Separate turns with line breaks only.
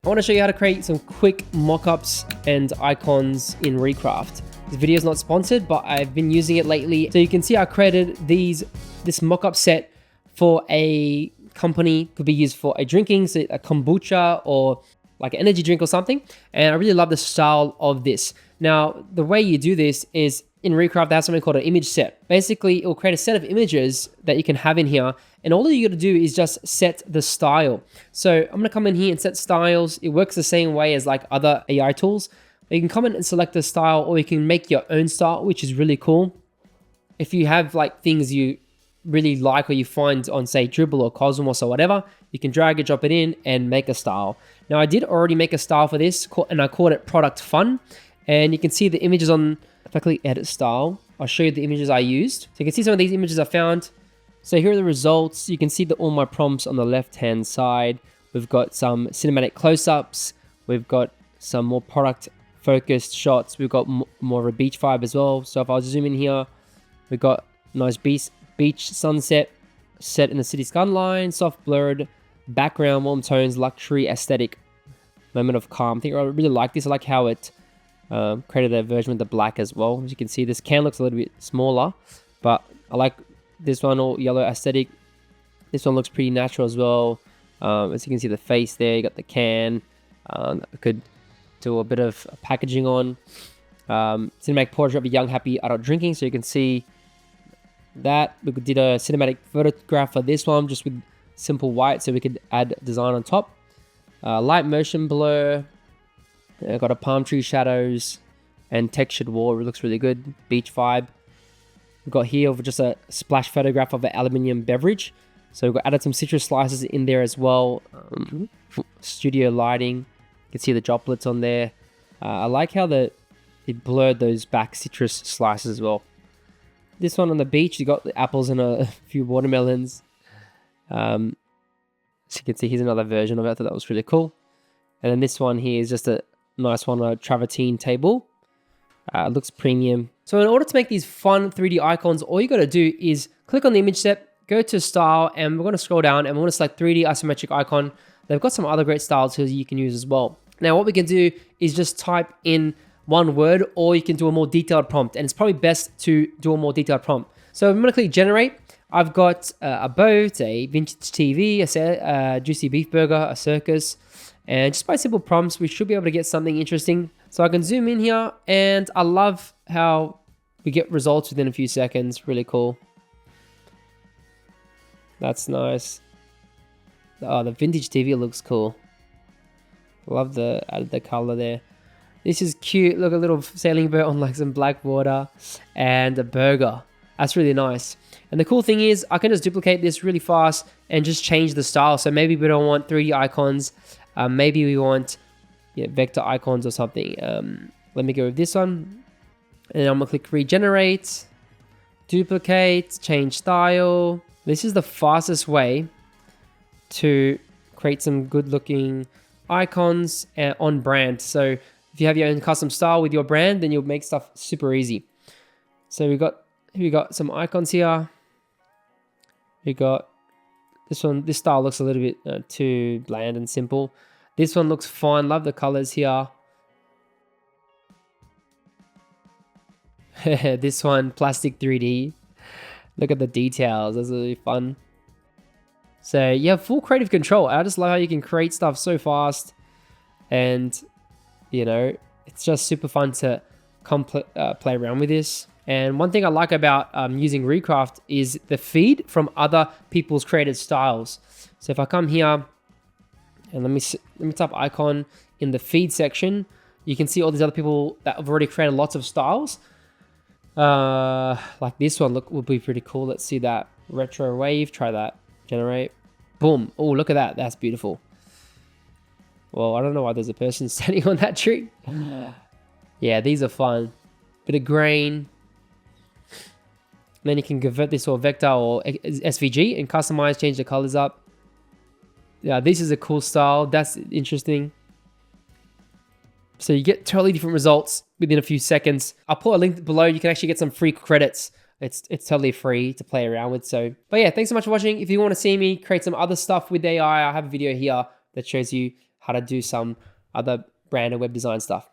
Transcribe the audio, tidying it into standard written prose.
I want to show you how to create some quick mockups and icons in Recraft. This video is not sponsored, but I've been using it lately. So you can see I created this mockup set for a company. Could be used for a drinking, so a kombucha or like an energy drink or something. And I really love the style of this. Now, the way you do this is in Recraft, they have something called an image set. Basically, it will create a set of images that you can have in here. And all you got to do is just set the style. So I'm going to come in here and set styles. It works the same way as like other AI tools. You can come in and select the style, or you can make your own style, which is really cool. If you have like things you really like or you find on say Dribble or Cosmos or whatever, you can drag and drop it in and make a style. Now I did already make a style for this and I called it Product Fun. And you can see the images on, if I click edit style, I'll show you the images I used. So you can see some of these images I found. So here are the results. You can see all my prompts on the left-hand side. We've got some cinematic close-ups. We've got some more product-focused shots. We've got more of a beach vibe as well. So if I zoom in here, we've got nice beach sunset set in the city skyline, soft blurred background, warm tones, luxury aesthetic, moment of calm. I think I really like this. I like how it created a version with the black as well. As you can see, this can looks a little bit smaller, but I like this one, all yellow aesthetic. This one looks pretty natural as well. As you can see the face there, you got the can. I could do a bit of packaging on. Cinematic portrait of a young, happy adult drinking. So you can see that. We did a cinematic photograph for this one, just with simple white, so we could add design on top. Light motion blur. Got a palm tree shadows and textured wall. It looks really good. Beach vibe. We've got here just a splash photograph of an aluminium beverage. So we've got added some citrus slices in there as well. Studio lighting. You can see the droplets on there. I like how it blurred those back citrus slices as well. This one on the beach, you got the apples and a few watermelons. So you can see here's another version of it. I thought that was really cool. And then this one here is just a nice one, a travertine table. It looks premium. So in order to make these fun 3D icons, all you got to do is click on the image set, go to style, and we're going to scroll down and we're going to select 3D isometric icon. They've got some other great styles here you can use as well. Now what we can do is just type in one word, or you can do a more detailed prompt, and it's probably best to do a more detailed prompt. So I'm going to click generate. I've got a boat, a vintage TV, a juicy beef burger, a circus, and just by simple prompts, we should be able to get something interesting. So I can zoom in here, and I love how we get results within a few seconds. Really cool. That's nice. Oh, the vintage TV looks cool. Love the color there. This is cute. Look, a little sailing boat on like some black water and a burger. That's really nice. And the cool thing is I can just duplicate this really fast and just change the style. So maybe we don't want 3D icons. Maybe we want vector icons or something. Let me go with this one. And I'm going to click regenerate, duplicate, change style. This is the fastest way to create some good looking icons on brand. So if you have your own custom style with your brand, then you'll make stuff super easy. So we got some icons here. We got this one. This style looks a little bit too bland and simple. This one looks fine. Love the colors here. This one, plastic 3D. Look at the details. That's really fun. So you have full creative control. I just love how you can create stuff so fast. And, it's just super fun to play around with this. And one thing I like about using Recraft is the feed from other people's created styles. So if I come here and let me type icon in the feed section, you can see all these other people that have already created lots of styles. Like this one would be pretty cool. Let's see that. Retro wave, try that. Generate. Boom. Oh, look at that. That's beautiful. Well, I don't know why there's a person standing on that tree. Yeah, these are fun. Bit of grain. Then you can convert this to a vector or SVG and customize, change the colors up. Yeah, this is a cool style. That's interesting. So you get totally different results within a few seconds. I'll put a link below. You can actually get some free credits. It's totally free to play around with. So, but yeah, thanks so much for watching. If you want to see me create some other stuff with AI, I have a video here that shows you how how to do some other brand and web design stuff.